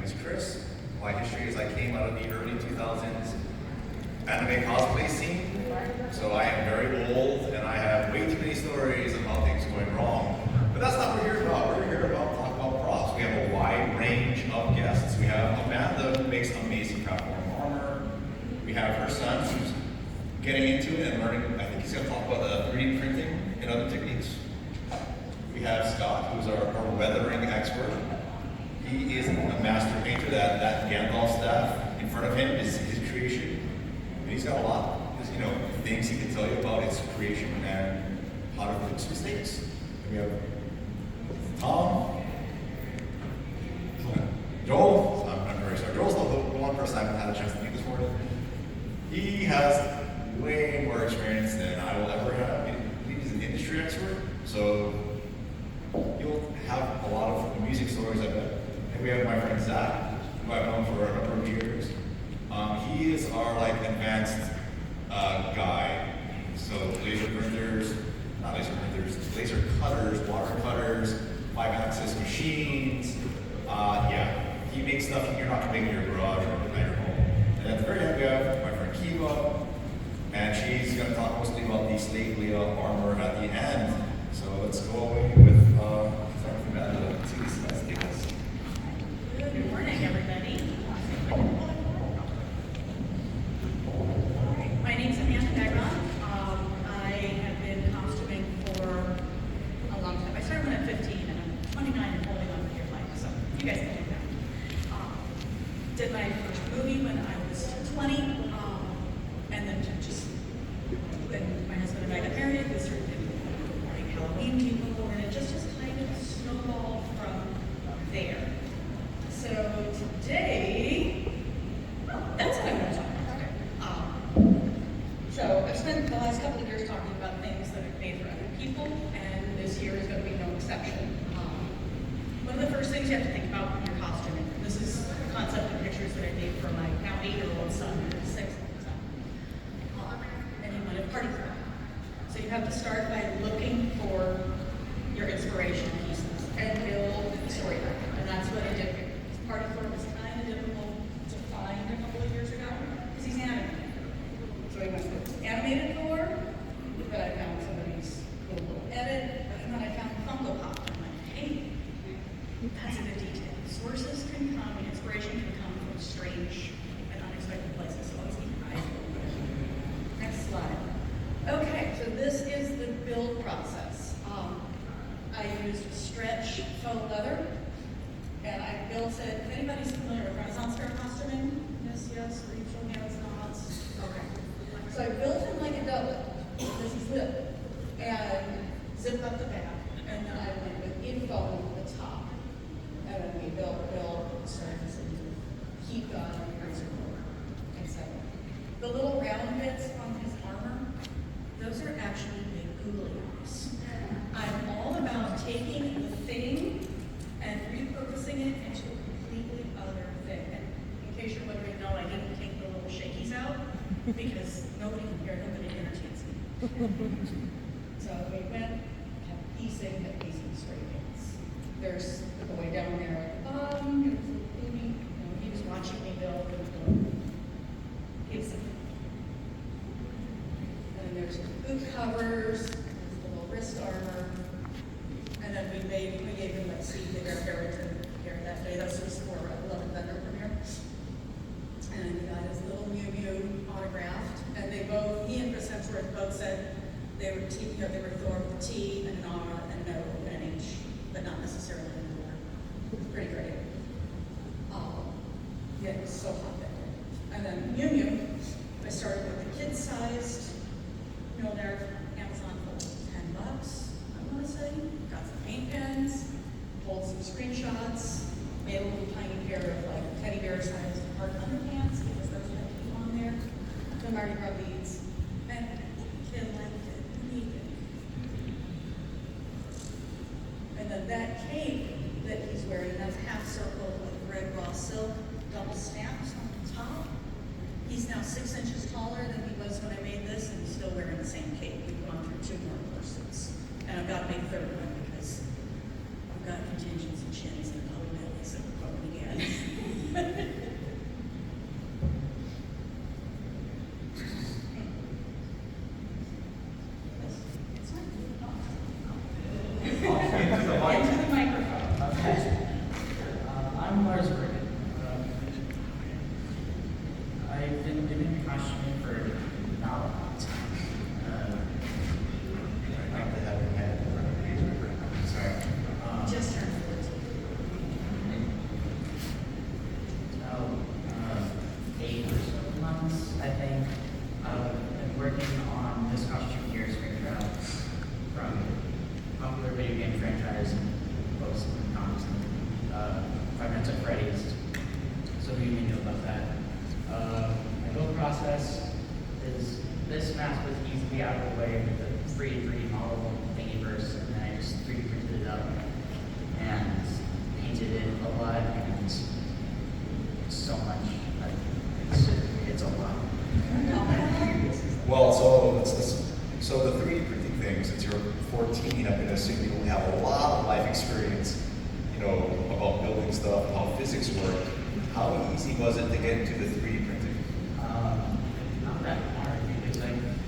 is Chris. My history is I came out of the early 2000s anime cosplay scene. So I am very old and I have way too many stories about things going wrong. But that's not what we're here about. We're here about talk about props. We have a wide range of guests. We have Amanda who makes amazing platform armor. We have her son who's getting into it and learning. I think he's going to talk about 3D printing and other techniques. We have Scott, who's our weathering expert. He is a master painter. That Gandalf staff in front of him is his creation. And he's got a lot of things he can tell you about his creation and how to fix mistakes. And we have Tom, Joel. I'm very sorry. Joel's not the one person I haven't had a chance to meet this morning. He has way more experience than I will ever have. He's an industry expert, so you'll have a lot of music stories, I bet. And we have my friend Zach, who I've known for a number of years. He is our advanced guy. So laser cutters, water cutters, 5-axis machines. He makes stuff you're not going to make in your garage or at your home. And at the very end, we have my friend Keva, and she's going to talk mostly about the stately armor at the end. So let's go away with Amanda. Let's see these guys take us. Good morning, everybody. My name's Amanda Negron. I have been costuming for a long time. I started when I'm 15 and I'm 29 and holding on for dear life, so you guys can do that. Did my first movie when I was 20, and then just when my husband and I got married, we started doing Halloween people, and it just kind of snowballed from there. So today, that's what I'm going to talk about today. So I've spent the last couple of years talking about things that I've made for other people, and this year is going to be no exception. One of the first things you have to think about when you're costuming, this is the concept of pictures that I made for my now 8-year-old son, who's 6 at the time, and he wanted a party crowd. So you have to start by looking for your inspiration pieces and build a storyline, and that's what I did here. This party crowd was kind of difficult to find a couple of years ago because he's animated. So I went with animated Thor, but I found somebody's little edit, and then I found Funko Pop. I'm like, hey, that's a good detail. Sources can come, and inspiration can come from strange and unexpected places. So let's keep eyes open. Next slide. Okay, so this is the build process. I used stretch faux leather, and I built it. If anybody's familiar with Renaissance fair costuming, yes, regional hands, nods. Okay. So I built him like a doublet. This is lip, and zipped up the back, and then I went with info on the top, and then we built surface and heat gun and razor core, etc. The little round bits on his armor, those are actually big googly eyes. I'm all about taking the thing and repurposing it into a completely other thing. And in case you're wondering, no, I didn't take the little shakies out because nobody can hear them, but it entertains me. So we went, kept piecing straight pins. There's the boy down there at the bottom, beautiful baby. He was watching me build and gives him. And then there's the boot covers, the little wrist armor, and then we gave him like Steve the Heritage here that day. That's just for 11 vendor premiere. And he got his little Mew Mew autographed, and he and Chris Hemsworth both said they were Thor with a T and an R and no and an H, but not necessarily an R. It was pretty great. Yeah, it was so hot that day. And then Mew Mew, I started with a kid-sized, there, Amazon for $10, I want to say. Got some paint pens, pulled some screenshots, made a little tiny pair of teddy bear-sized hard underpants because those had heat on there. The Mardi Gras beads, and kid liked it. And then that cape that he's wearing, that's half circle of red raw silk, double snaps on the top. He's now 6 inches taller than he was when I made this, and he's still wearing the same cape. We've gone through 2 more courses. And I've got to make a 3rd one because I've got contingency chins and belly bellies that we're going again. I'm Lars Rurdan. I've been doing costuming for not a long time. I like to have your head. Sorry. Just turned 14. About 8 or so months, I think. I've been working on this costume here, Springtrap, from popular video game franchise and books and comics and Five Nights at Freddy's. So you may know about that. My build process is this mask was easily out of the way with a free 3D model thingiverse, and then I just 3D printed it up and painted it a lot, and so much. It's a lot. Well, so the 3D printing thing, since you're 14, I'm going to assume you have a lot of life experience, about building stuff, how physics work. How easy was it to get into the 3D printing? Not that hard, because I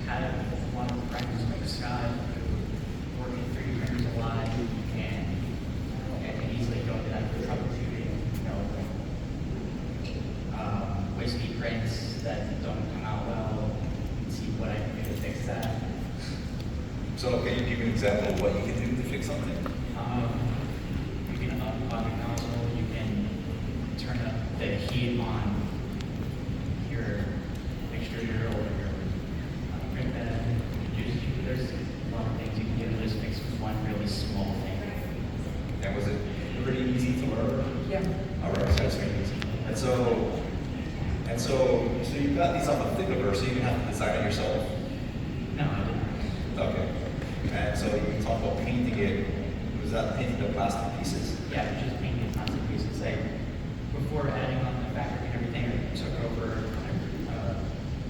had a lot of friends like Scott who work in 3D printers a lot, and I can easily go to that for troubleshooting, whiskey prints that don't come out well, and see what I can do to fix that. So can you give an example of what you can do to fix something? You can unplug a nozzle, you can turn up the heat on your extruder or your print bed. There's a lot of things you can do to just fix one really small thing. And was it pretty easy to learn? Yeah. All right, so that's pretty easy. And so you got these on the Thingiverse, so you didn't have to design it yourself? No, I didn't. Okay. And so you talked about painting it. Was that painting the plastic pieces? Yeah, just painting plastic pieces. Before adding on the fabric and everything, I took over,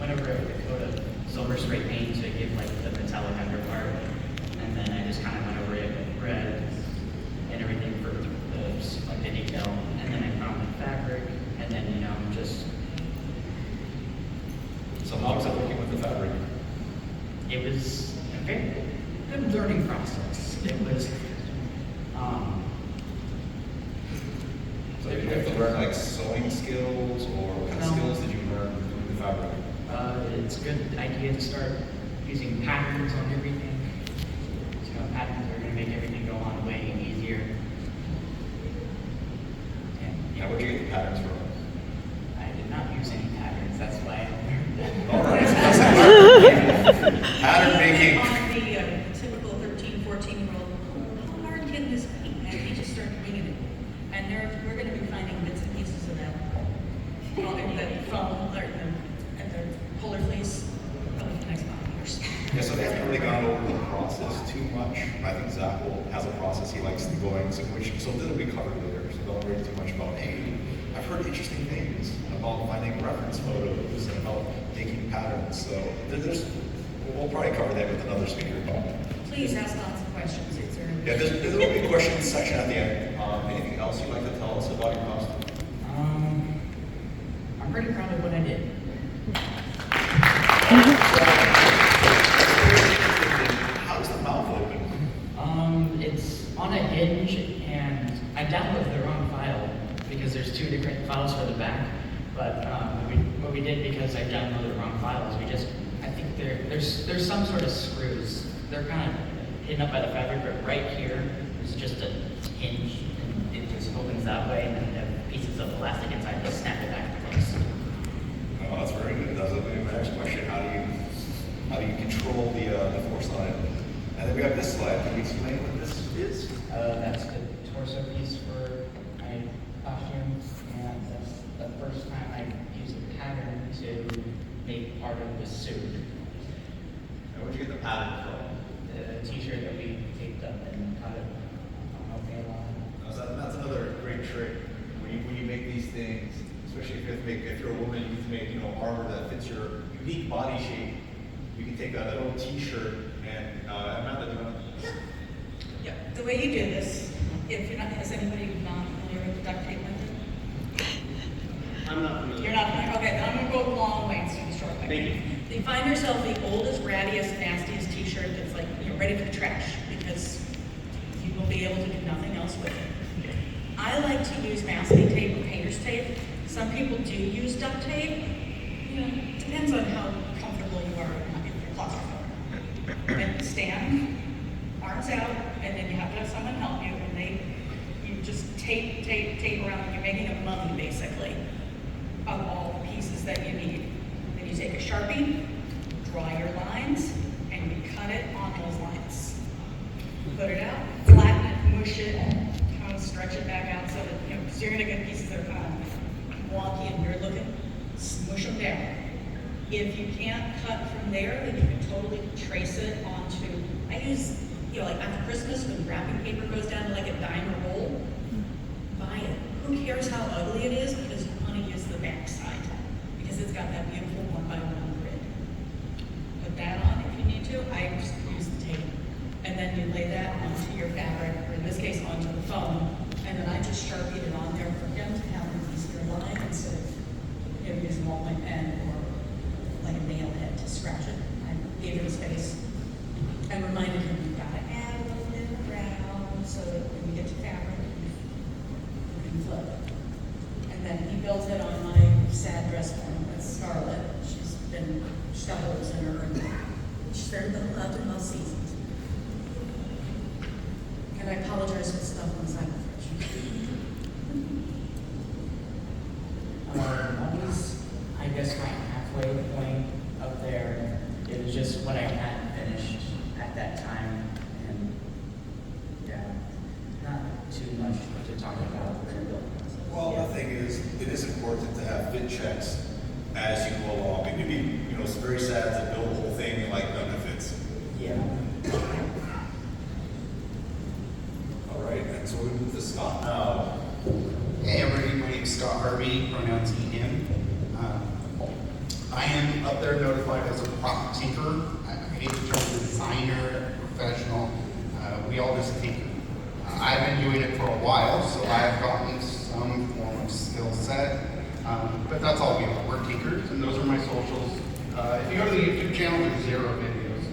went over it with a coat of silver spray paint to give like the metallic underpart, and then I just kind of went over it with red and everything for the detail, and then I found the fabric, and then just. So how was it working with the fabric? It was a very good learning process. It was. So did you have to learn like sewing skills, or what kind of skills did you learn with the fabric? It's a good idea to start using patterns on everything. Patterns are going to make everything go on way easier. And, Where'd you get the patterns from? I did not use any patterns. That's why I learned that. All right. Pattern making. On the typical 13, 14-year-old, how hard can this be? And he just started winging it. And we're going to be finding bits and pieces of that foam and the polar fleece over the next 5 years. Yeah, so they haven't really gone over the process too much. I think Zach has a process he likes to go into, so it'll be covered later. So don't worry too much about, hey, I've heard interesting things about finding reference photos and about making patterns. So we'll probably cover that with another speaker. Please ask lots of questions. Yeah, there will be a questions section at the end. Anything else you'd like to tell us about your costume? I'm pretty proud of what I did. How does the mouth open? It's on a hinge, and I downloaded the wrong file because there's 2 different files for the back. But what we did, because I downloaded the wrong file, is I think there's some sort of screws. They're kind of hidden up by the fabric, but right here is just a hinge, and it just opens that way, and then you have pieces of elastic inside to snap it back in place. Oh, that's very good. That's my next question. How do you control the force on it? And then we have this slide. Can you explain what this is? That's the torso piece for my costume, and that's the first time I used a pattern to make part of the suit. And where'd you get the pattern from? The t-shirt that we taped up and cut it on a line. So that's another great trick. When you make these things, especially if you're a woman, you need to make armor that fits your unique body shape. You can take a little t-shirt and Amanda Negron. Yeah, the way you do this, is anybody not familiar with the duct tape method? I'm not familiar. You're not familiar? Okay, then I'm going to go a long way instead of a short way. Thank you. You find yourself the oldest, rattiest, nastiest t-shirt that's like, ready for the trash, because you will be able to do nothing else with it. I like to use masking tape or painter's tape. Some people do use duct tape. You know, depends on how comfortable you are if you're claustrophobic. And stand, arms out, and then you have to have someone help you, and you just tape around. You're making a mummy, basically, of all the pieces that you need. Then you take a Sharpie, draw your lines, and you cut it on those lines. Put it out, flatten it, mush it, kind of stretch it back out so that, you know, because you're gonna get pieces that are kind of wonky and weird looking, smush them down. If you can't cut from there, then you can totally trace it onto, I use, you know, like after Christmas when wrapping paper goes down to like a dime a roll, buy it. Who cares how ugly it is, because you want to use the back side, because it's got that beautiful 1x1 grid. Put that on if you need to. I just use the tape. And then you lay that onto your fabric, or in this case onto the foam, and then I just Sharpied it on there for him to have an easier line instead of, you know, using all my pen or like a nail head to scratch it. I gave him space and reminded him you've got to add a little bit around so that when you get to fabric, you can flip. And then he built it on my sad dress form with Scarlett. She's got holes in her, and she's very beloved in most seasons. And I apologize for the stuff on the side of the fridge. That was, I guess, my halfway point up there. It was just what I had finished at that time, and yeah, not too much to talk about. Well, the thing is, it is important to have fit checks as you go along. It could be, you know, it's very sad to build the whole thing and like none of it fits. Yeah. All right, and so we move to Scott now. Hey everybody, my name is Scott Harvey, pronouns he, him. I am up there notified as a prop tinker. I hate the term designer, professional. We all just tinker. I've been doing it for a while, so I've gotten some form of skill set. But that's all we are. We're tinkers, and those are my socials. If you go to the YouTube channel, there's 0 videos.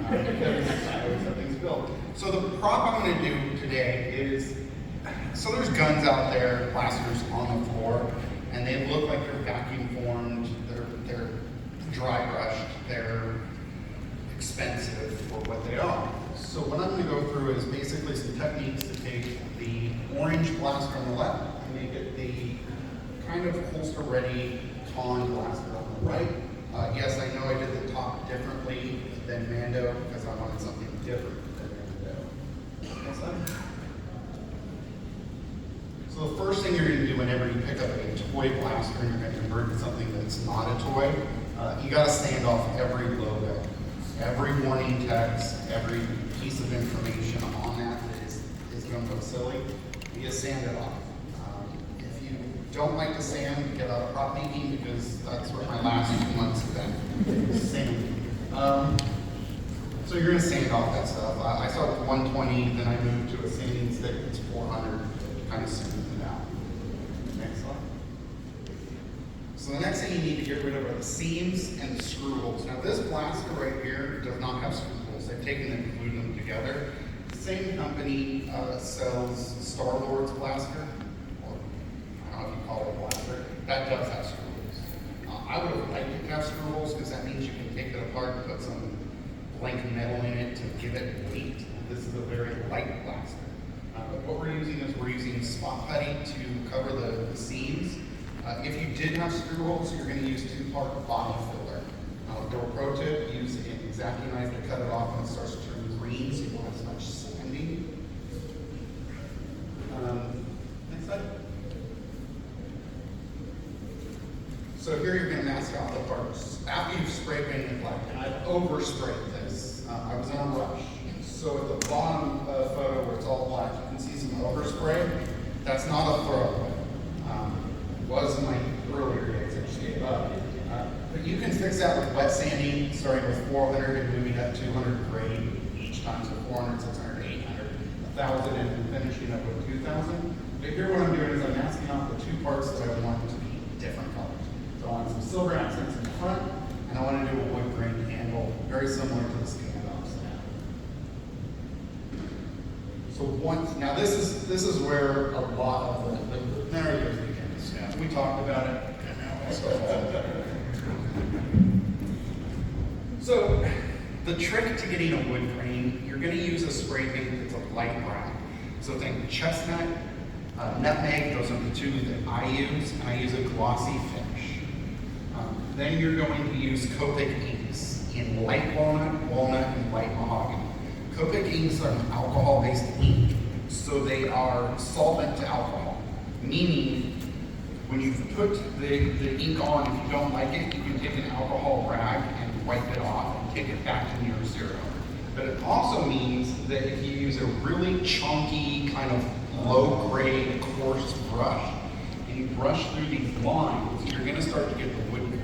Because I always have things built. So the prop I'm going to do today is, so there's guns out there, plasters on the floor, and they look like they're vacuum formed, they're dry brushed, they're expensive for what they are. So what I'm going to go through is basically some techniques to take the orange blaster on the left and make it the kind of holster ready tawn blaster on the right. Yes, I know I did the top differently than Mando because I wanted something different than Mando. Next slide. So the first thing you're going to do whenever you pick up a toy blaster and you're going to convert it to something that's not a toy, you got to sand off every logo, every warning text, every piece of information on that is going to look silly. You just sand it off. If you don't like to sand, get out of prop making because that's where my last 2 months have been. Sanding. So you're going to sand off that stuff. I started with 120, then I moved to a sanding stick that's 400 to kind of smooth it out. Next slide. So the next thing you need to get rid of are the seams and the screw holes. Now this blaster right here does not have screw holes. They've taken them and glued them together. The same company sells Star-Lord's blaster, or I don't know if you call it a blaster. That does have screw holes. I would have liked it to have screw holes because that means you can take it apart and put some blank metal in it to give it weight. This is a very light blaster. But what we're using is we're using spot putty to cover the seams. If you did have screw holes, you're going to use 2-part body filler. Door pro tip, use an X-Acto knife to cut it off when it starts to turn green so you won't have as much sanding. Next slide. So here you're going to mask out the parts. After you've spray painted black, and I've oversprayed this. I was in a rush. So at the bottom photo where it's all black, you can see some overspray. That's not a throwaway. It was in my earlier days, I just gave up. But you can fix that with wet sanding, starting with 400 and moving up 200 grade each time. So 400, 600, 800, 1,000, and finishing up with 2,000. But here what I'm doing is I'm masking off the 2 parts that I want to be different colors. So I want some silver accents in the front, and I want to do a wood grain handle, very similar to the standoffs. So once, now this is where a lot of the there goes the agenda. Yeah, we talked about it, and now it's So the trick to getting a wood grain, you're going to use a spray paint that's a light brown. So think chestnut, nutmeg, those are the two that I use, and I use a glossy finish. Then you're going to use Copic inks in light walnut, and light mahogany. Copic inks are an alcohol-based ink, so they are solvent to alcohol, meaning when you put the ink on, if you don't like it, you can take an alcohol rag and wipe it off and take it back to near zero. But it also means that if you use a really chunky, kind of low-grade, coarse brush, and you brush through these lines, you're going to start to get the wood grain.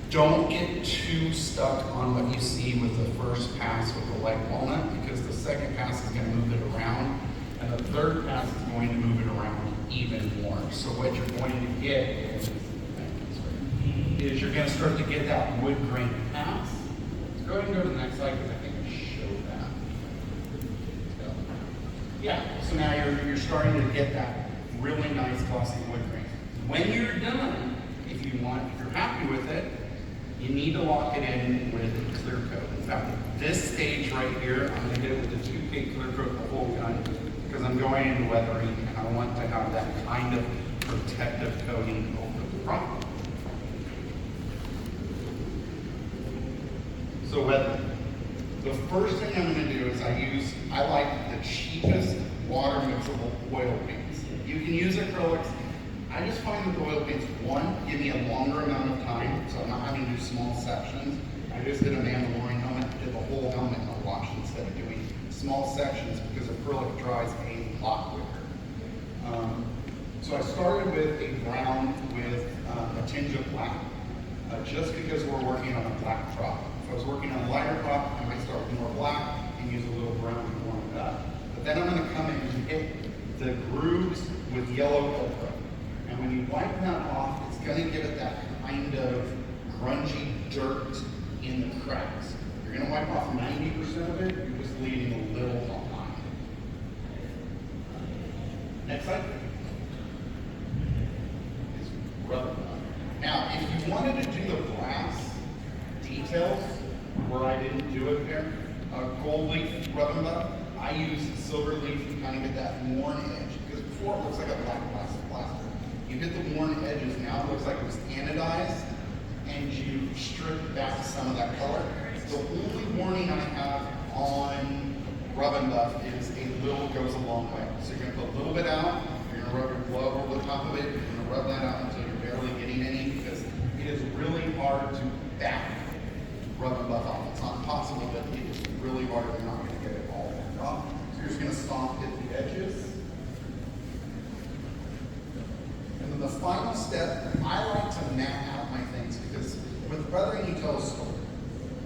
Don't get too stuck on what you see with the first pass with the light walnut, because the second pass is going to move it around, and the third pass is going to move it around even more. So what you're going to get is you're going to start to get that wood grain pass. Let's go ahead and go to the next slide, because I think I showed that. So, yeah, so now you're starting to get that really nice glossy wood grain. When you're done, if you're happy with it, you need to lock it in with a clear coat. In fact, this stage right here, I'm going to hit it with a 2K clear coat the whole gun, because I'm going into weathering, and I want to have that kind of protective coating over the front. So weathering. The first thing I'm going to do is I like the cheapest water mixable oil paints. You can use acrylics. I just find that the oil paints, one, give me a longer amount of time, so I'm not having to do small sections. I just did a Mandalorian helmet, did the whole helmet in a wash instead of doing small sections, because acrylic dries a lot quicker. So I started with a brown with a tinge of black, just because we're working on a black crop. If I was working on a lighter crop, I might start with more black and use a little brown to warm it up. But then I'm going to come in and hit the grooves with yellow ochre. And when you wipe that off, it's going to give it that kind of grungy dirt in the cracks. You're going to wipe off 90% of it, you're just leaving a little behind. Next slide. Is rubber. Now, if you wanted to do the brass details, where I didn't do it there, gold leaf rubber buff, I use silver leaf to kind of get that worn edge, because before it looks like a black plaster. You get the worn edges, now it looks like it was anodized, and you strip back some of that color. The only warning I have on rub and buff is a little goes a long way. So you're gonna put a little bit out, you're gonna rub your glove over the top of it, you're gonna rub that out until you're barely getting any, because it is really hard to back rub and buff off. It's not possible, but it is really hard, you're not gonna get it all back off. So you're just gonna stomp, hit the edges. And then the final step, I like to map out my things, because with weathering you tell a story.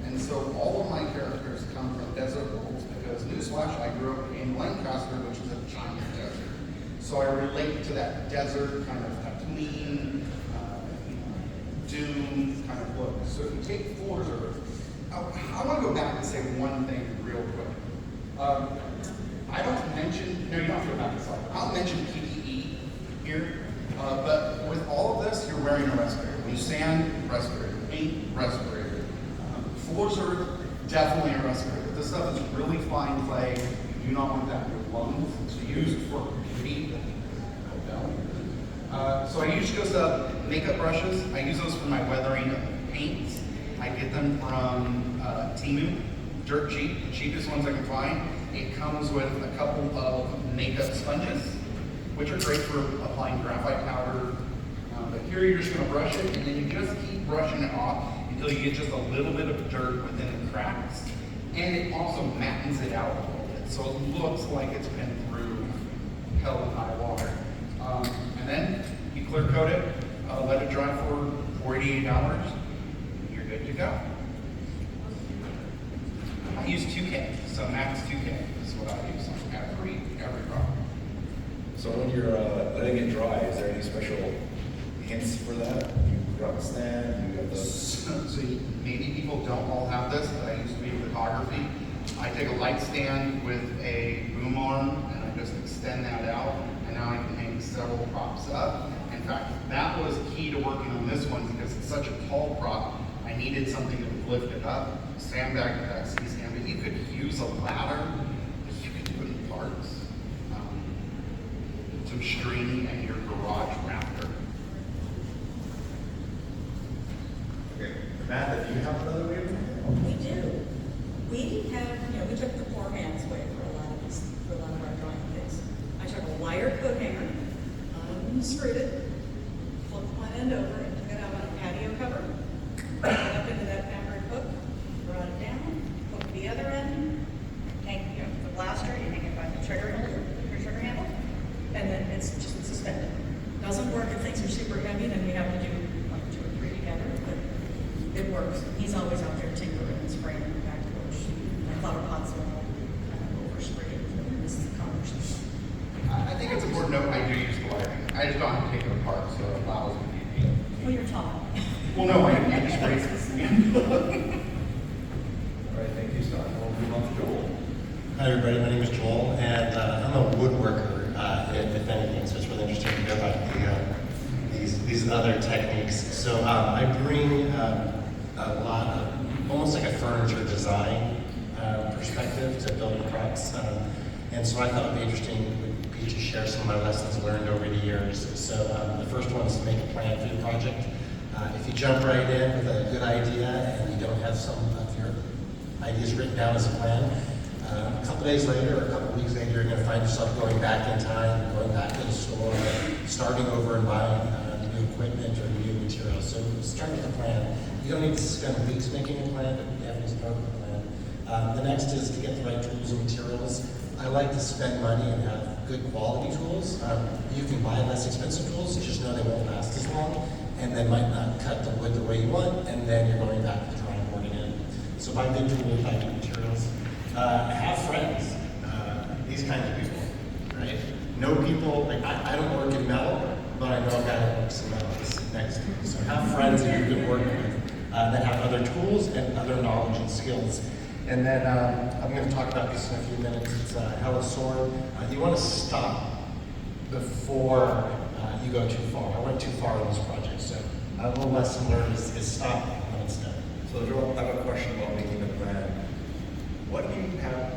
And so all of my characters come from desert worlds, because newsflash, I grew up in Lancaster, which is a giant desert. So I relate to that desert kind of clean, dune kind of look. So if you take Fuller's Earth, I want to go back and say one thing real quick. I don't mention, no, you don't have to go back to slide. I'll mention PPE here. But with all of this, you're wearing a respirator. When you sand, respirator. Paint, respirator. Fuller's Earth, definitely a respirator. This stuff is really fine clay. You do not want that in your lungs. It's used for beauty. So I use just makeup brushes. I use those for my weathering paints. I get them from Ting, dirt cheap, the cheapest ones I can find. It comes with a couple of makeup sponges, which are great for applying graphite powder. But here you're just going to brush it, and then you just keep brushing it off until you get just a little bit of dirt within the cracks. And it also mattens it out a little bit, so it looks like it's been through hell and high water. And then you clear coat it, let it dry for 48 hours, and you're good to go. I use 2K, so max 2K is what I use on every product. So when you're letting it dry, is there any special hints for that? You got the stand, you got the... So maybe people don't all have this, but I used to be in photography. I take a light stand with a boom arm and I just extend that out, and now I can hang several props up. In fact, that was key to working on this one because it's such a tall prop. I needed something that would lift it up. Sandbag with that C-stand, but you could use a ladder, but you could do it in parts. Some string and your garage rafter. Okay, Amanda, do you have another way of We do. We have, we took the poor man's way for a lot of our drawing things. I took a wire coat hanger, unscrewed it, flipped one end over, and took it out on a patio cover, put it up into that hammered hook, brought it down, hooked the other end, hang, the blaster, you hang it by the trigger handle, your trigger handle, and then it's just suspended. Doesn't work if things are super heavy, then we have to do like 2 or 3 together, but it works. He's always out there tinkering and spraying in the back porch. My flower pots are all kind of oversprayed in this conversation. I think it's important to note I do use the wiring. I just don't have to take it apart, so it allows me to be. Well, you're tall. Well, no, I just raise it. All right, thank you, Scott. We'll move on to Joel. Hi everybody, my name is Joel, and I'm a woodworker, if anything, so it's really interesting to hear about these other techniques. So I bring a lot of, almost like a furniture design perspective to building props, and so I thought it would be interesting would be to share some of my lessons learned over the years. So the first one is to make a plan for your project. If you jump right in with a good idea and you don't have some of your ideas written down as a plan, a couple days later or a couple weeks later, you're going to find yourself going back in time, going back to the store, starting over and buying new equipment or new materials. So start with a plan. You don't need to spend weeks making a plan, but you have to start with a plan. The next is to get the right tools and materials. I like to spend money and have good quality tools. You can buy less expensive tools, just know they won't last as long, and they might not cut the wood the way you want, and then you're going back to the drawing board again. So buy good tools, buy good materials. Have friends, these kinds of people, right? Know people, like I don't work in metal, but I know a guy that works in metal next to me. So have friends that you can work with that have other tools and other knowledge and skills. And then I'm going to talk about this in a few minutes. It's hella sword. You want to stop before you go too far. I went too far on this project, so a little lesson learned is stop when it's done. So Joel, I have a question about making a plan. What do you have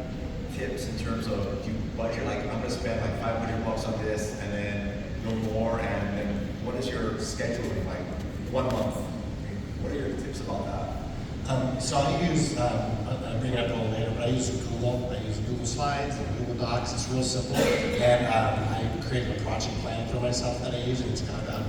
tips in terms of, do you budget, like I'm gonna spend like $500 on this and then no more, and then what is your scheduling like? 1 month. What are your tips about that? So I use, I'll bring it up a little later, but I use Google. I use Google Slides and Google Docs. It's real simple. And I created a project plan for myself that I use, and it's got about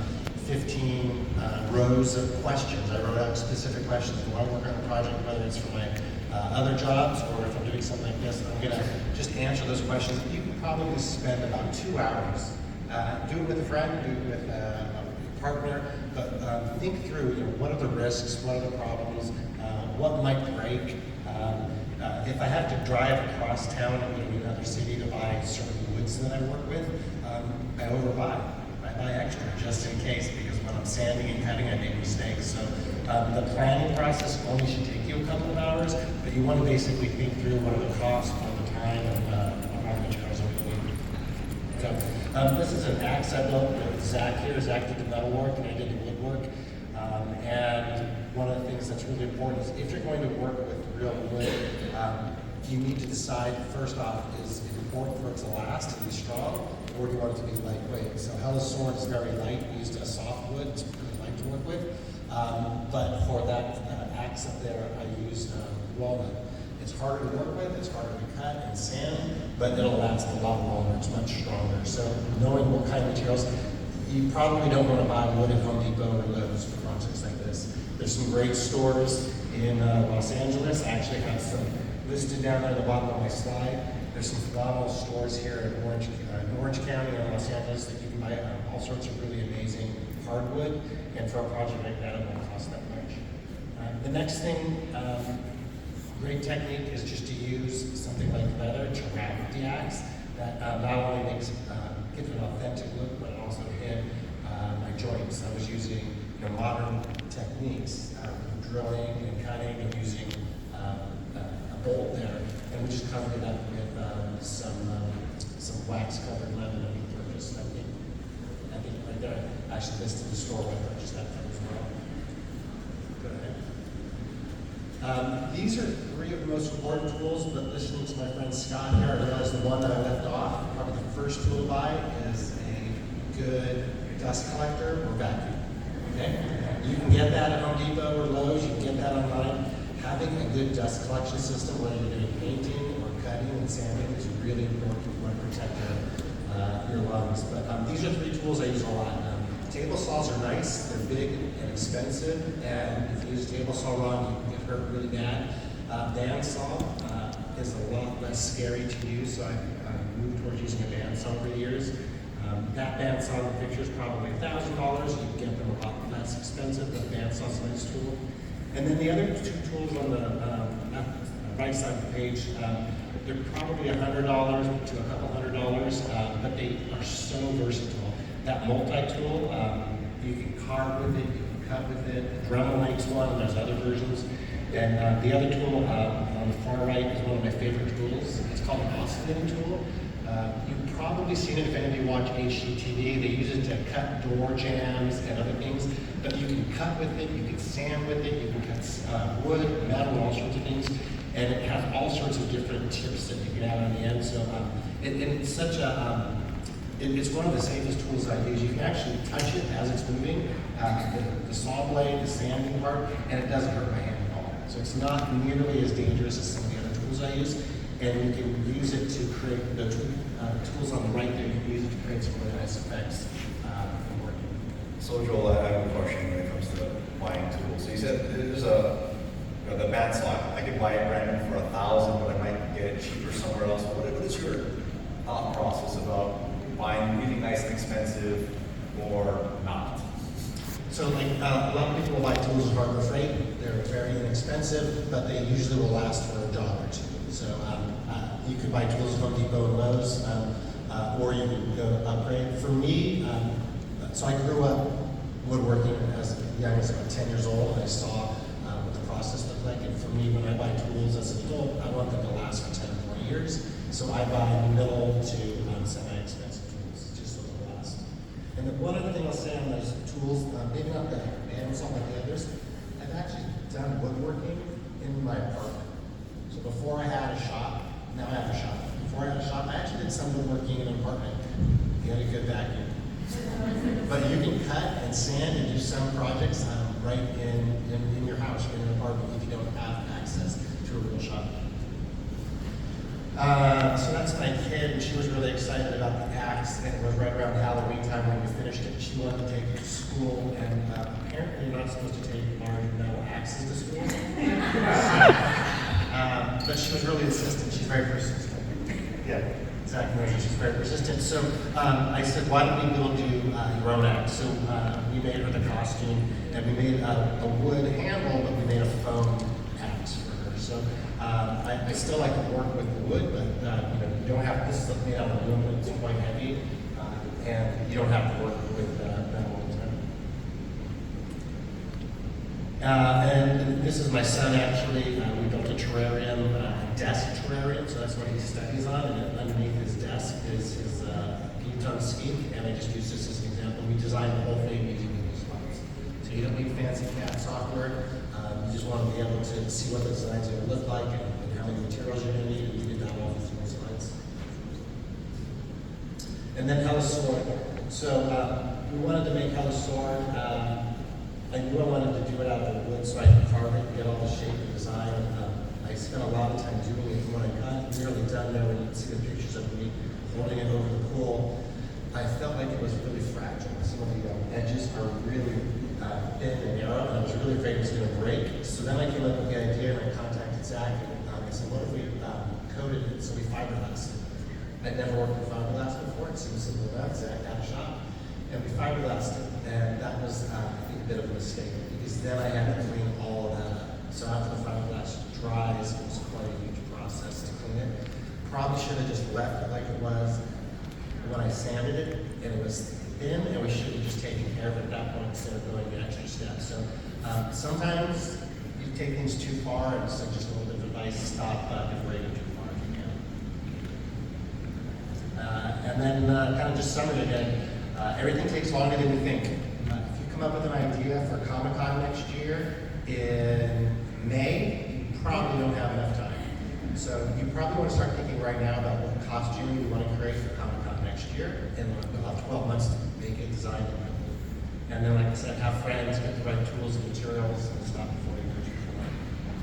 15 rows of questions. I wrote out specific questions. Do I work on a project, whether it's for my other jobs or if I'm doing something like this, I'm going to just answer those questions. You can probably spend about 2 hours. Do it with a friend, do it with a partner, but think through, what are the risks, what are the problems, what might break. If I have to drive across town or go to another city to buy certain woods that I work with, I overbuy. I buy extra just in case, because when I'm sanding and cutting, I make mistakes. So the planning process only should take you a couple of hours, but you want to basically think through what are the costs, what are the time, and how much hours are we need. So this is an axe I built with Zach here. Zach did the metal work and I did the woodwork. And one of the things that's really important is if you're going to work with real wood, you need to decide, first off, is it important for it to last and be strong, or do you want it to be lightweight? So Hella's sword is very light. We used a soft wood. It's really light to work with. But for that axe up there, I used walnut. It's harder to work with, it's harder to cut and sand, but it'll last a lot longer. It's much stronger. So knowing what kind of materials, you probably don't want to buy wood at Home Depot or Lowe's for projects like this. There's some great stores in Los Angeles. I actually have some listed down there at the bottom of my slide. There's some phenomenal stores here in Orange County and Los Angeles that you can buy all sorts of really amazing hardwood, and for a project like that, it won't cost that much. The next thing, great technique is just to use something like leather to wrap the axe. That not only makes gives an authentic look, but it also hid my joints. I was using modern techniques, drilling and cutting, and using a bolt there, and we just covered it up with some wax-covered lemon that we purchased. I think right there, I actually listed the store where I purchased that from as well. Go ahead. These are three of the most important tools, but listening to my friend Scott here, I realized the one that I left off, probably the first tool to buy, is a good dust collector or vacuum. Okay? You can get that at Home Depot or Lowe's, you can get that online. Having a good dust collection system, whether you're doing painting or cutting and sanding, is really important if you want to protect your lungs. But these are three tools I use a lot. Table saws are nice, they're big and expensive, and if you use a table saw wrong, you can get hurt really bad. Bandsaw is a lot less scary to use, so I've moved towards using a bandsaw over the years. That bandsaw in the picture is probably $1,000. You can get them a lot less expensive, but a bandsaw's a nice tool. And then the other two tools on the right side of the page, they're probably $100 to a couple $100, but they are so versatile. That multi-tool, you can carve with it, you can cut with it. Dremel makes one, and there's other versions. And the other tool on the far right is one of my favorite tools. It's called an oscillating tool. You've probably seen it if any of you watch HGTV. They use it to cut door jambs and other things. But you can cut with it, you can sand with it, you can cut wood, metal, all sorts of things. And it has all sorts of different tips that you can add on the end. So it's such a, it's one of the safest tools I use. You can actually touch it as it's moving, the saw blade, the sanding part, and it doesn't hurt my hand at all. So it's not nearly as dangerous as some of the other tools I use. And you can use it to create the tools on the right there. You can use it to create some really nice effects from working. So Joel, I have a question when it comes to buying tools. So you said there's the bandsaw. I could buy it brand new for $1,000, but I might get it cheaper somewhere else. What is your thought process about buying really nice and expensive or not? So like a lot of people will buy tools at Harbor Freight. They're very inexpensive, but they usually will last for $1 or $2. So you could buy tools at Home Depot and Lowe's, or you can go upgrade. For me, so I grew up woodworking as young as about 10 years old, and I saw what the process looked like. And for me, when I buy tools as an adult, I want them to last for 10 or 20 years. So I buy middle to semi-expensive tools, just so they'll last. And the one other thing I'll say on those tools, maybe not the bandsaw like the others, I've actually done woodworking in my apartment. So before I had a shop, now I have a shop. Before I had a shop, I actually did some woodworking in an apartment. You had a good vacuum. But you can cut and sand and do some projects right in your house or in an apartment if you don't have access to a real shop. So that's my kid, and she was really excited about the axe, and it was right around Halloween time when we finished it. She wanted to take it to school, and apparently you're not supposed to take large metal axes to school. But she was really insistent. She's very persistent. Yeah, exactly. She's very persistent. So I said, why don't we go do your own axe? So we made her the costume, and we made a wood handle, but we made a foam axe for her. So I still like to work with the wood, but you don't have. This is made out of aluminum. It's quite heavy, and you don't have to work with metal all the time. And this is my son, actually. We built a terrarium, desk terrarium, so that's what he studies on. And underneath his desk is his Buton skink, and I just use this as an example. We designed the whole thing using Google Slides. So you don't need fancy CAD software. You just want to be able to see what the designs are going to look like and how many materials you're going to need, and we did that all with Google Slides. And then Hella's sword. So we wanted to make Hella's sword. I knew I wanted to do it out of the wood so I could carve it and get all the shape and design. I spent a lot of time doing it. When I got nearly done there, when you can see the pictures of me holding it over the pool, I felt like it was really fragile. Some of the edges are really thin and narrow, and I was really afraid it was going to break. So then I came up with the idea, and I contacted Zach, and I said, what if we coated it so we fiberglassed it? I'd never worked with fiberglass before. It seemed simple enough. Zach had a shop, and we fiberglassed it, and that was, I think, a bit of a mistake, because then I had to clean all of that up. So after the fiberglass dries, it was quite a huge process to clean it. Probably should have just left it like it was when I sanded it, and it was thin, and we should have just taken care of it at that point instead of going the extra step. So sometimes you take things too far, and it's just a little bit of advice, stop before you go too far if you can. And then kind of just summary again, everything takes longer than you think. If you come up with an idea for Comic-Con next year in May, you probably don't have enough time. So you probably want to start thinking right now about what costume you want to create for Comic-Con next year, and you'll have 12 months to make it, design it. And then, like I said, have friends, get the right tools and materials, and stop before you go too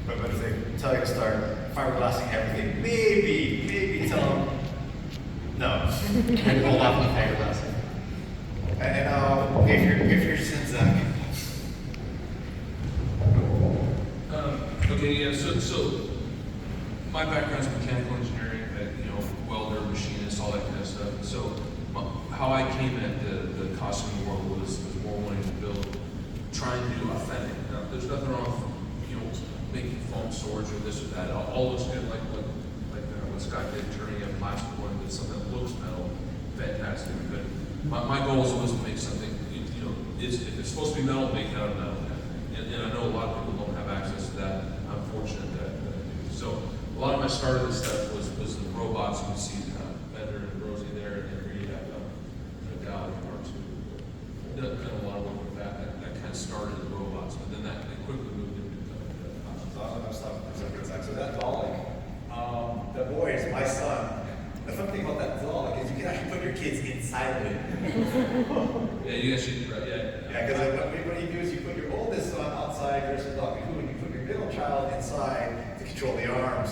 far. But if they tell you to start fiberglassing everything, maybe tell them no. And hold off on fiberglassing. And if you're Zach. Okay, yeah, so my background is mechanical engineering, welder, machinist, all that kind of stuff. So how I came at the costume world was more wanting to build, trying to do authentic. Now, there's nothing wrong with making foam swords or this or that. All looks good, like what Scott did, turning a plastic one into something that looks metal, fantastic. But my goal is always to make something, if it's supposed to be metal, make it out of metal. And I know a lot of people don't have access to that. I'm fortunate that I do. So a lot of my start of this stuff was the robots. You can see Bender and Rosie there, and Reed have the Gal R2. Done a lot of work with that. That kind of started the robots, but then that quickly moved into So that Dalek, the boys, my son, the fun thing about that Dalek is you can actually put your kids inside of it. Yeah, you actually, yeah. Yeah, because what you do is you put your oldest son outside versus Doctor Who, and you put your middle child inside to control the arms.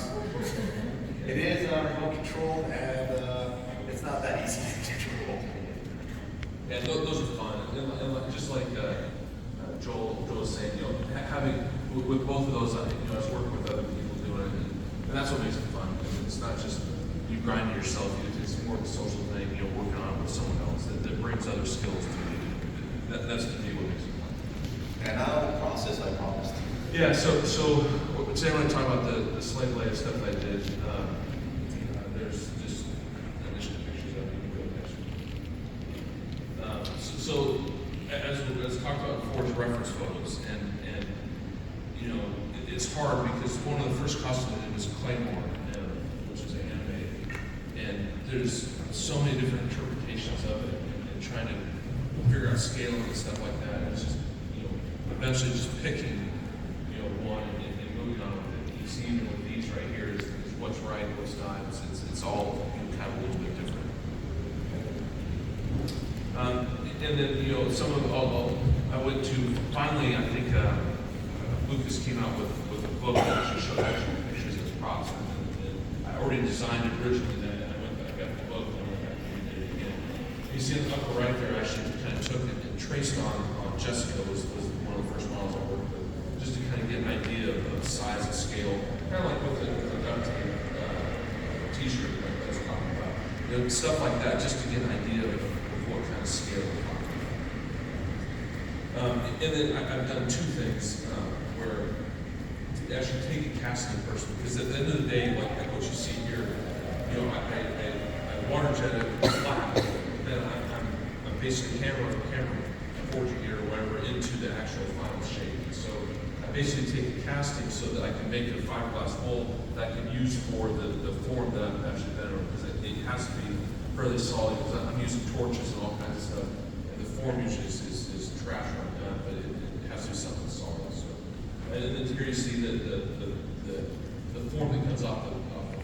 It is remote controlled, and it's not that easy to control. Yeah, those are fun, and just like Joel was saying, having with both of those, I was working with other people doing it, and that's what makes it fun. It's not just you grind it yourself; it's more of a social thing. Working on it with someone else that brings other skills to you. That's to me what makes it fun. And now the process, I promised. Yeah. So today when I talk about the slave layer stuff I did, there's just initial pictures of it. So as talked about before, the reference photos, and it's hard because one of the first costumes I did was Claymore, which is a handmade, and there's so many different interpretations of it, and trying to figure out scaling and stuff like that. And it's just eventually just picking one and moving on with it. You see, even with these right here is what's right, what's not. It's all kind of a little bit different. And then some of I went to finally. I think Lucas came out with a book that actually showed actual pictures as props. And I already designed it originally. Then I went back, got the book, and I went back and did it again. You see in the upper right there, I actually kind of took it and traced on Jessica was one of the first models I worked with, just to kind of get an idea of size and scale, kind of like with the duct tape t-shirt that I was talking about. Stuff like that, just to get an idea of what kind of scale we're talking about. And then I've done two things where to actually take a casting person, because at the end of the day, like what you see here, I water jet it flat, then I'm basically camera forging it or whatever into the actual final shape. So I basically take the casting so that I can make a fiberglass mold that I can use for the form that I'm actually better, because it has to be fairly solid, because I'm using torches and all kinds of stuff, and the form usually is trash when I'm done, but it has to be something solid. So, and then here you see the form that comes off the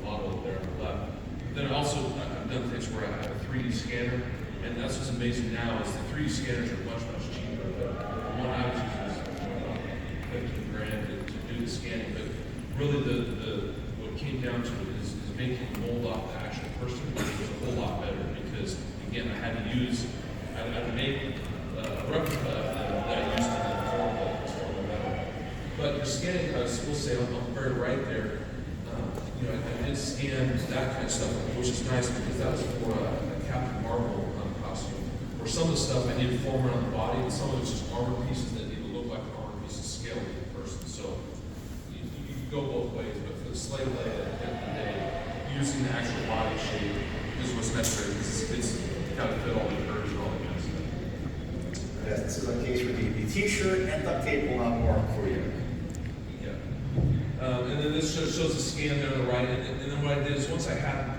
model there on the left. Then I've done things where I have a 3D scanner, and that's what's amazing now is the 3D scanners are much cheaper. The one I was using was $15,000 to do the scanning, but really what came down to it is making the mold off the actual person was a whole lot better, because again I had to make a replica that I used in the form of the metal. But the scanning, I will say on the very right there, I did scan that kind of stuff, which is nice because that was for a Captain Marvel costume. Where some of the stuff I needed form on the body, and some of it's just armor pieces that need to look like armor pieces scaled to the person. So you can go both ways, but for the slave lay at the end of the day, using the actual body shape is what's necessary, because it's got to fit all the curves and all that kind of stuff. Yes, this is a case where the t-shirt and duct tape will not work for you. Yeah. And then this shows the scan there on the right. And then what I did is once I had,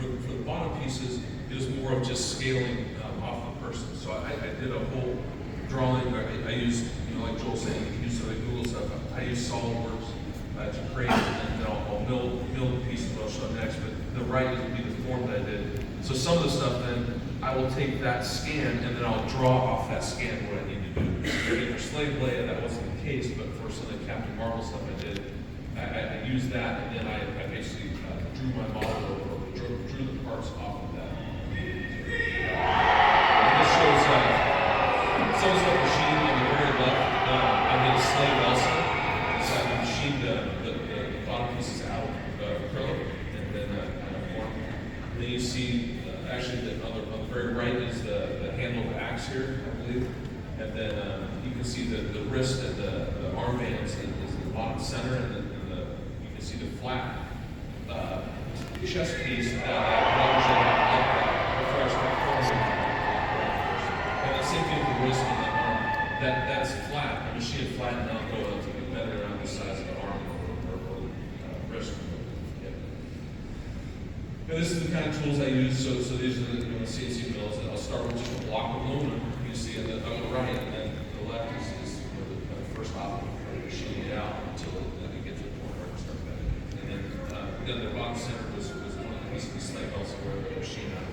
for the bottom pieces, it was more of just scaling off the person. So I did a whole drawing. I used, like Joel said, you can use some of the Google stuff. I use SolidWorks to create, and then I'll mill the pieces that I'll show next. But the right would be the form that I did. So some of the stuff then, I will take that scan and then I'll draw off that scan what I need to do. For Slave Leia, that wasn't the case, but for some of the Captain Marvel stuff I did, I used that, and then I basically drew my model over, drew the parts off of that. And this shows some of the stuff machined on the very left. I did a slave Elsa, so I machined the bottom pieces out of acrylic, and then kind of formed. And then you see, actually, on the very right is the handle of the axe here, I believe. And then you can see the wrist and the armbands is the bottom center, and you can see the flat chest piece that and the same thing with the wrist and the arm. That's flat. I machine it flat, and then I'll go to get better around the size of the arm or wrist. And this is the kind of tools I use. So these are the CNC mills. And I'll start with just a block of aluminum. You see on the right, and then the left is the first option for machining it out until it gets to the point where I can start bedding. And then the bottom center was one of the pieces of the slave also where the machine out.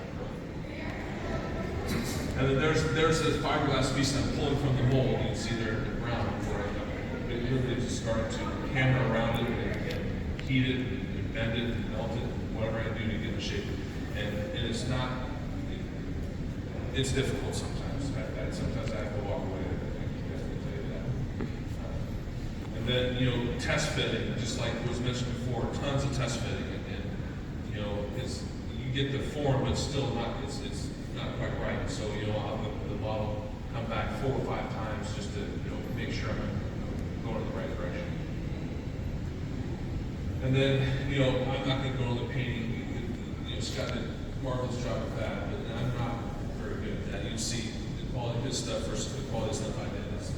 And then there's the fiberglass piece I'm pulling from the mold. You can see there in brown where I literally just started to hammer around it and heat it and bend it and melt it. Whatever I do to get the shape, and it's not. It's difficult sometimes. Sometimes I have to walk away. I can tell you that. And then test fitting, just like was mentioned before, tons of test fitting, and it's you get the form, but still not. It's not quite right. So I'll have the model come back 4 or 5 times just to make sure I'm going in the right direction. And then, I'm not going to go into painting. Scott did a marvelous job with that, but I'm not very good at that. You can see the quality of his stuff versus the quality of stuff I did. It's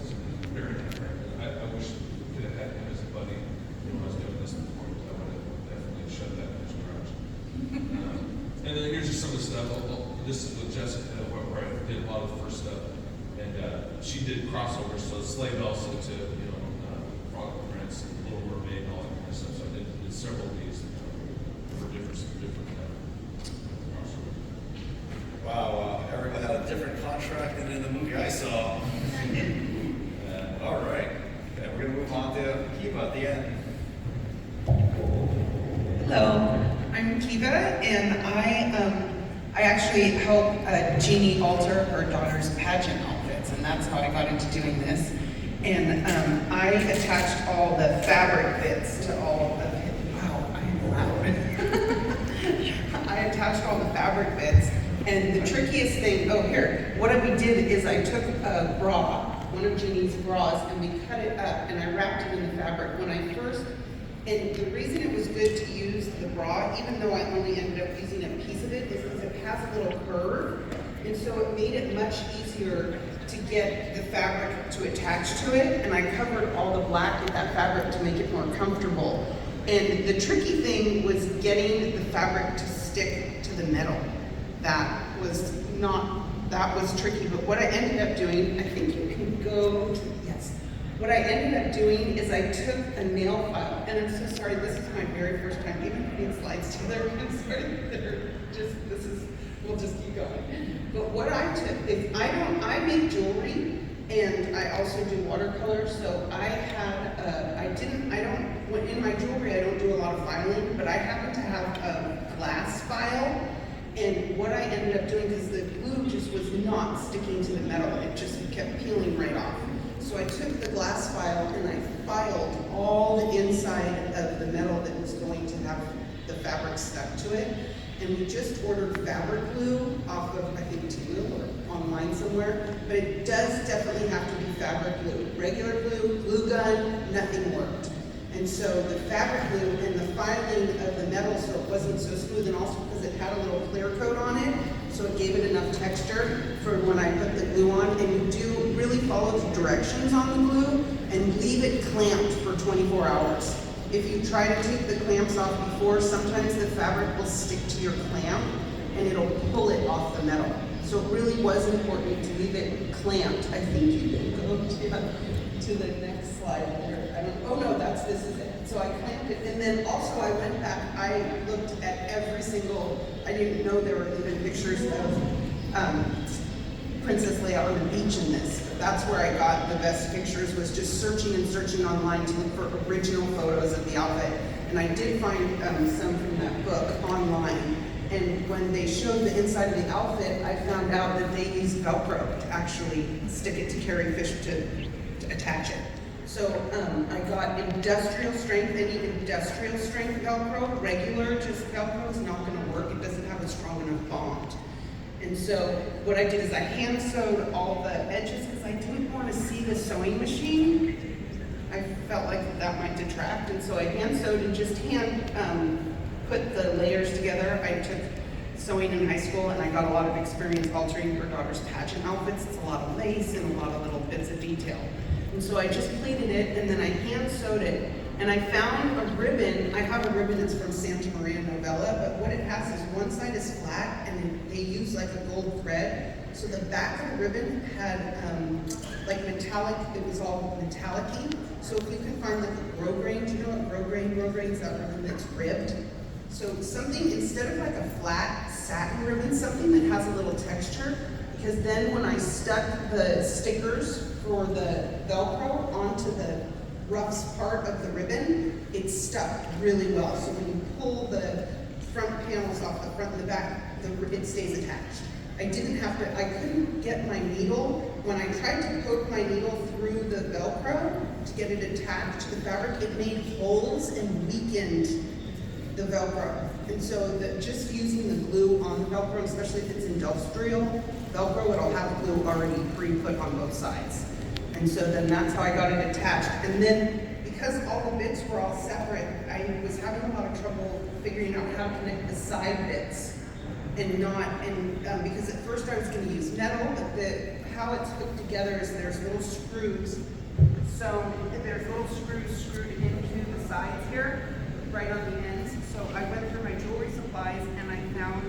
very different. I wish I could have had him as a buddy when I was doing this before, because I would have definitely shut that in his garage. And then here's just some of the stuff. This is with Jessica, where I did a lot of the first stuff. And she did crossovers, so Slave Elsa to, Frog Prince, Little Mermaid, and all that kind of stuff. So I did several of these for different crossovers. Wow, everyone had a different contract than in the movie I saw. All right, and we're gonna move on to Keva at the end. Hello, I'm Keva, and I actually help Jeanie alter her daughter's pageant outfits, and that's how I got into doing this. And I attached all the fabric bits to all of it. Wow, I am loud. I attached all the fabric bits, and the trickiest thing, what we did is I took a bra, one of Jeanie's bras, and we cut it up, and I wrapped it in the fabric. And the reason it was good to use the bra, even though I only ended up using a piece of it, is because it has a little curve, and so it made it much easier to get the fabric to attach to it, and I covered all the black with that fabric to make it more comfortable. And the tricky thing was getting the fabric to stick to the metal. That was tricky, but what I ended up doing, I think you can go to, yes. What I ended up doing is I took a nail file, and I'm so sorry, this is my very first time even putting slides together. I'm sorry, we'll just keep going. But what I took is, I make jewelry, and I also do watercolor, so in my jewelry I don't do a lot of filing, but I happen to have a glass file, and what I ended up doing, because the glue just was not sticking to the metal, it just kept peeling right off. So I took the glass file and I filed all the inside of the metal that was going to have the fabric stuck to it. And we just ordered fabric glue off of, I think, Ting or online somewhere. But it does definitely have to be fabric glue. Regular glue, glue gun, nothing worked. And so the fabric glue and the filing of the metal so it wasn't so smooth, and also because it had a little clear coat on it, so it gave it enough texture for when I put the glue on. And you do really follow the directions on the glue and leave it clamped for 24 hours. if you try to take the clamps off before, sometimes the fabric will stick to your clamp and it'll pull it off the metal. So it really was important to leave it clamped. I think you can go to the next slide here. Oh no, this is it. So I clamped it, and then also I went back, I looked at every single, I didn't know there were even pictures of Princess Leia on the beach in this. But that's where I got the best pictures, was just searching and searching online to look for original photos of the outfit. And I did find some from that book online. And when they showed the inside of the outfit, I found out that they used Velcro to actually stick it to carry fish to attach it. So I got industrial strength, any industrial strength Velcro. Regular just Velcro is not gonna work. It doesn't have a strong enough bond. And so what I did is I hand sewed all the edges because I didn't want to see the sewing machine. I felt like that might detract, and so I hand sewed and just put the layers together. I took sewing in high school and I got a lot of experience altering your daughter's pageant outfits. It's a lot of lace and a lot of little bits of detail. And so I just pleated it and then I hand sewed it. And I found a ribbon. I have a ribbon that's from Santa Maria Novella, but what it has is one side is flat and they use like a gold thread. So the back of the ribbon had like metallic, it was all metallic-y. So if you can find like a grosgrain, do you know what grosgrain is? That ribbon that's ribbed. So something, instead of like a flat satin ribbon, something that has a little texture, because then when I stuck the stickers for the Velcro onto the roughs part of the ribbon, it stuck really well. So when you pull the front panels off the front and the back, it stays attached. I couldn't get my needle. When I tried to poke my needle through the Velcro to get it attached to the fabric, it made holes and weakened the Velcro. And so just using the glue on the Velcro, especially if it's industrial Velcro, it'll have glue already pre-put on both sides. And so then that's how I got it attached. And then because all the bits were all separate, I was having a lot of trouble figuring out how to connect the side bits because at first I was going to use metal, but how it's hooked together is there's little screws. So there's little screws screwed into the sides here, right on the ends. So I went through my jewelry supplies and I found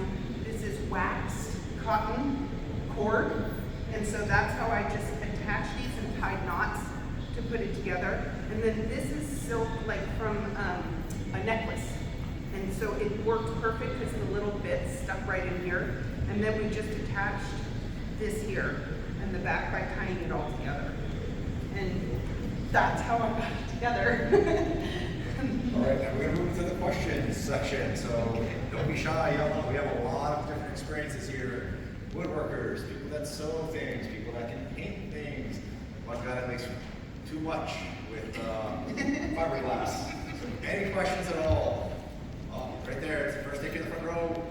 this is waxed cotton cord. And so that's how I just attached these and tied knots to put it together. And then this is silk, like from a necklace. And so it worked perfect because the little bits stuck right in here. And then we just attached this here and the back by tying it all together. And that's how I got it together. All right, now we're going to move to the questions section. So don't be shy, y'all. We have a lot of different experiences here. Woodworkers, people that sew things, people that can paint things. One guy that makes too much with fiberglass. So any questions at all? Right there, it's the first thing in the front row.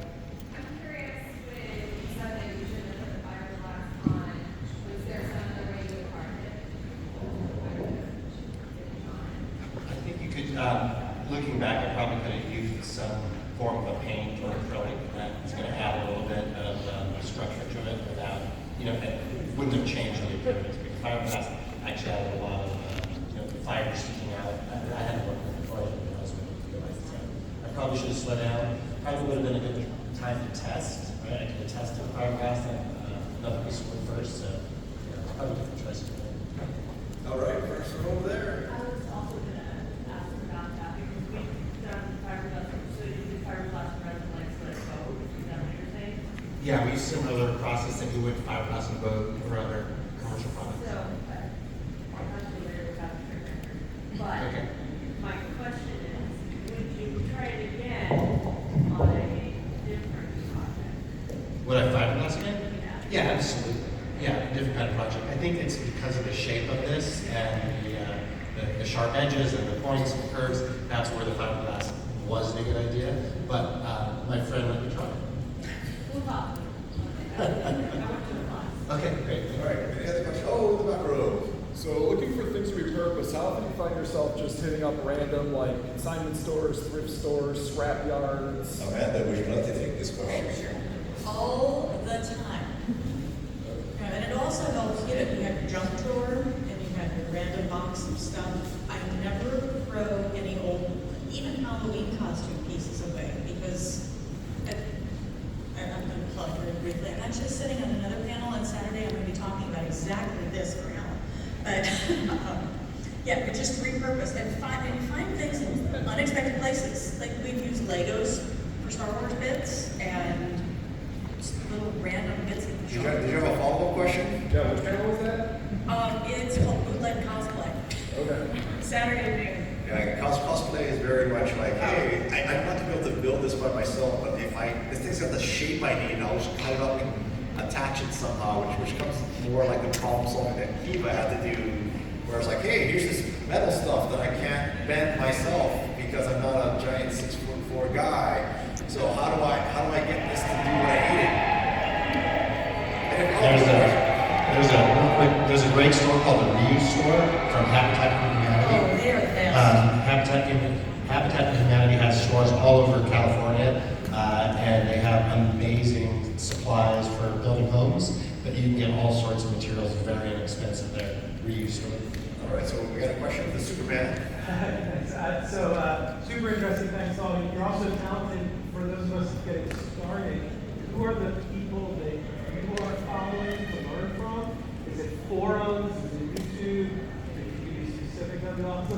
I'm curious, when you said that you shouldn't have put the fiberglass on, was there some other way you carved it? I think you could, looking back, I probably could have used some form of a paint or acrylic that's going to add a little bit of structure to it without, it wouldn't have changed the appearance. Because fiberglass actually had a lot of, the fibers sticking out. I hadn't worked with it before, I was going to realize it. So I probably should have slowed down. Probably would have been a good time to test, right? I could have tested fiberglass and another piece of wood first, so probably different choices. All right, first row over there. I was also going to ask about that because we've done fiberglass, so you do fiberglass resin like split coat. Is that what you're saying? Yeah, we use similar process that we would fiberglass and boat or other commercial products. So, I'll talk to you later about the trick record. But Okay. my question is, would you try it again on a different project? Would I fiberglass again? Yeah. Yeah, absolutely. Yeah, a different kind of project. I think it's because of the shape of this and the sharp edges and the points and curves. That's where the fiberglass wasn't a good idea. But my friend let me try it. Move on. I went to the class. Okay, great. All right, any other questions? Oh, in the back row. So looking for things to repurpose, how often do you find yourself just hitting up random like consignment stores, thrift stores, scrap yards? Amanda, would you like to take this question? All the time. And it also helps, you have your junk drawer and you have your random box of stuff. I never throw any old even Halloween costume pieces away, because I'm going to plug very briefly. I'm actually sitting on another panel on Saturday. I'm going to be talking about exactly this for Alan. But yeah, but just repurpose and find things in unexpected places. Like we've used Legos for Star Wars bits and just little random bits. Did you have a follow-up question? Yeah, which panel was that? It's called Bootleg Cosplay. Okay. Saturday noon. Yeah, cosplay is very much like, hey, I'm not gonna be able to build this by myself, but if this thing's got the shape I need, I'll just cut it up and attach it somehow, which comes more like the problem solving that Keva had to do, where it's like, hey, here's this metal stuff that I can't bend myself because I'm not a giant 6'4" guy. So how do I get this to do what I need it? There's a great store called the Reuse Store from Habitat for Humanity. Oh, they're the best. Habitat for Humanity has stores all over California, and they have amazing supplies for building homes, but you can get all sorts of materials very inexpensive there. Reuse Store. All right, so we got a question for the Superman. Thanks. Super interesting. Thanks, all. You're also talented. For those of us getting started, who are the people that you are following to learn from? Is it forums? Is it YouTube? Can you be specific of it also?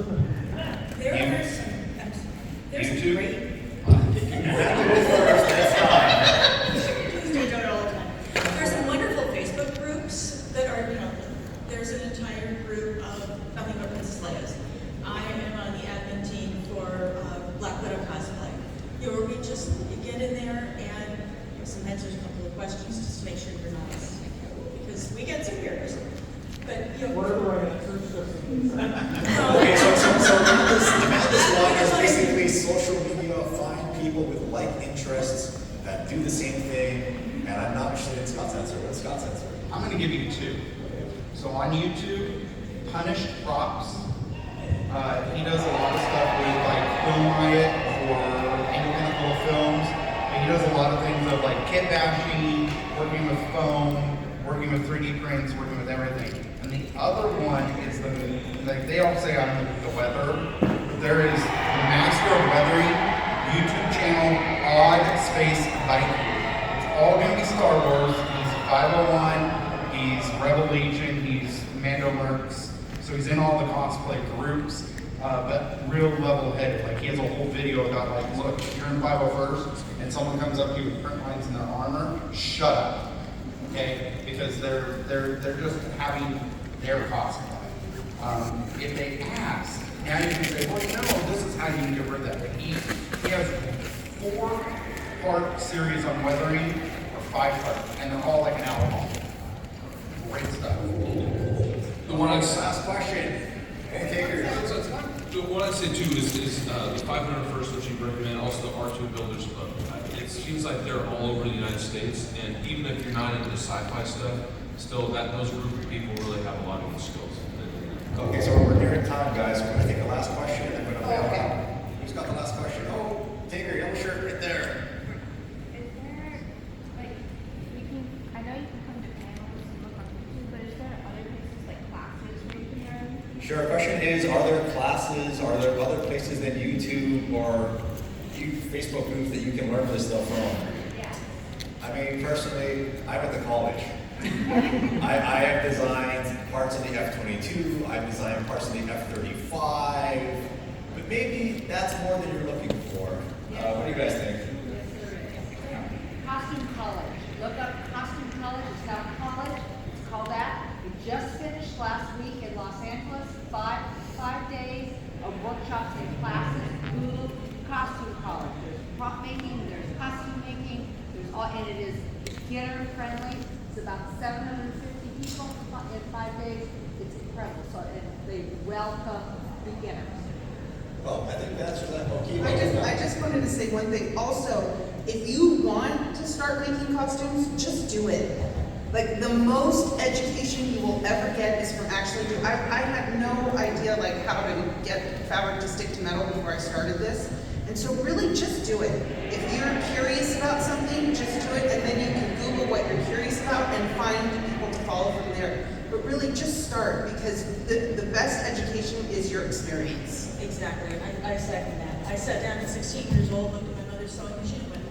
There's some great. Please do it all the time. There's some wonderful Facebook groups that are, there's an entire group of Nothing But Princess Leia's. I am on the admin team for Black Widow cosplay. Where we just get in there and sometimes there's a couple of questions just to make sure you're nice. Because we get some weirdos. But What are the right answers? Okay, so Amanda's line is basically social media, find people with like interests that do the same thing, and I'm not interested in Scott's answer. What's Scott's answer? I'm going to give you two. So on YouTube, Punished Props. He does a lot of stuff with like Film Riot for independent little films. And he does a lot of things of like kit bashing, working with foam, working with 3D prints, working with everything. And the other one is like they all say I'm the weather, but there is the Master of Weathering YouTube channel, Odd Space Viking. It's all going to be Star Wars. He's 501, he's Rebel Legion, he's Mando Mercs. So he's in all the cosplay groups, but real level-headed. Like he has a whole video about like, look, if you're in 501st and someone comes up to you with print lines in their armor, shut up, okay? Because they're just having their cosplay. If they ask, now you can say, well, this is how you can get rid of that. But he has 4-part series on weathering, or 5-part, and they're all like an hour long. Great stuff. The one I'd say, Last question. the one I'd say too is the 501st, which you recommend, also the R2 Builders Club. It seems like they're all over the United States, and even if you're not into the sci-fi stuff, still those group of people really have a lot of good skills. Okay, so we're nearing time, guys. We're going to take the last question, and then we're going to mail out. Who's got the last question? Oh, Tigger, yellow shirt right there. Is there, like, I know you can come to panels and look on YouTube, but is there other places like classes where you can learn? Sure. The question is, are there classes, are there other places than YouTube or Facebook groups that you can learn this stuff from? Yeah. I mean, personally, I went to college. I have designed parts of the F-22, I've designed parts of the F-35, but maybe that's more than you're looking for. What do you guys think? Costume College. Look up Costume College. It's not college. It's called that. We just finished last week in Los Angeles. Five days of workshops and classes. Google Costume College. There's prop making. There's costume making. There's all, and it is beginner friendly. It's about 750 people in 5 days. It's incredible. So they welcome beginners. Well, I think that's for that. Okay. I just wanted to say one thing. Also, if you want to start making costumes, just do it. Like the most education you will ever get is from actually doing. I had no idea like how to get fabric to stick to metal before I started this. And so really just do it. If you're curious about something, just do it, and then you can Google what you're curious about and find people to follow from there. But really just start, because the best education is your experience. Exactly. I second that. I sat down at 16 years old, looked at my mother's sewing machine, and went,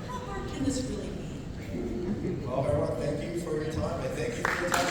how hard can this really be? Well, everyone, thank you for your time, and thank you for your time.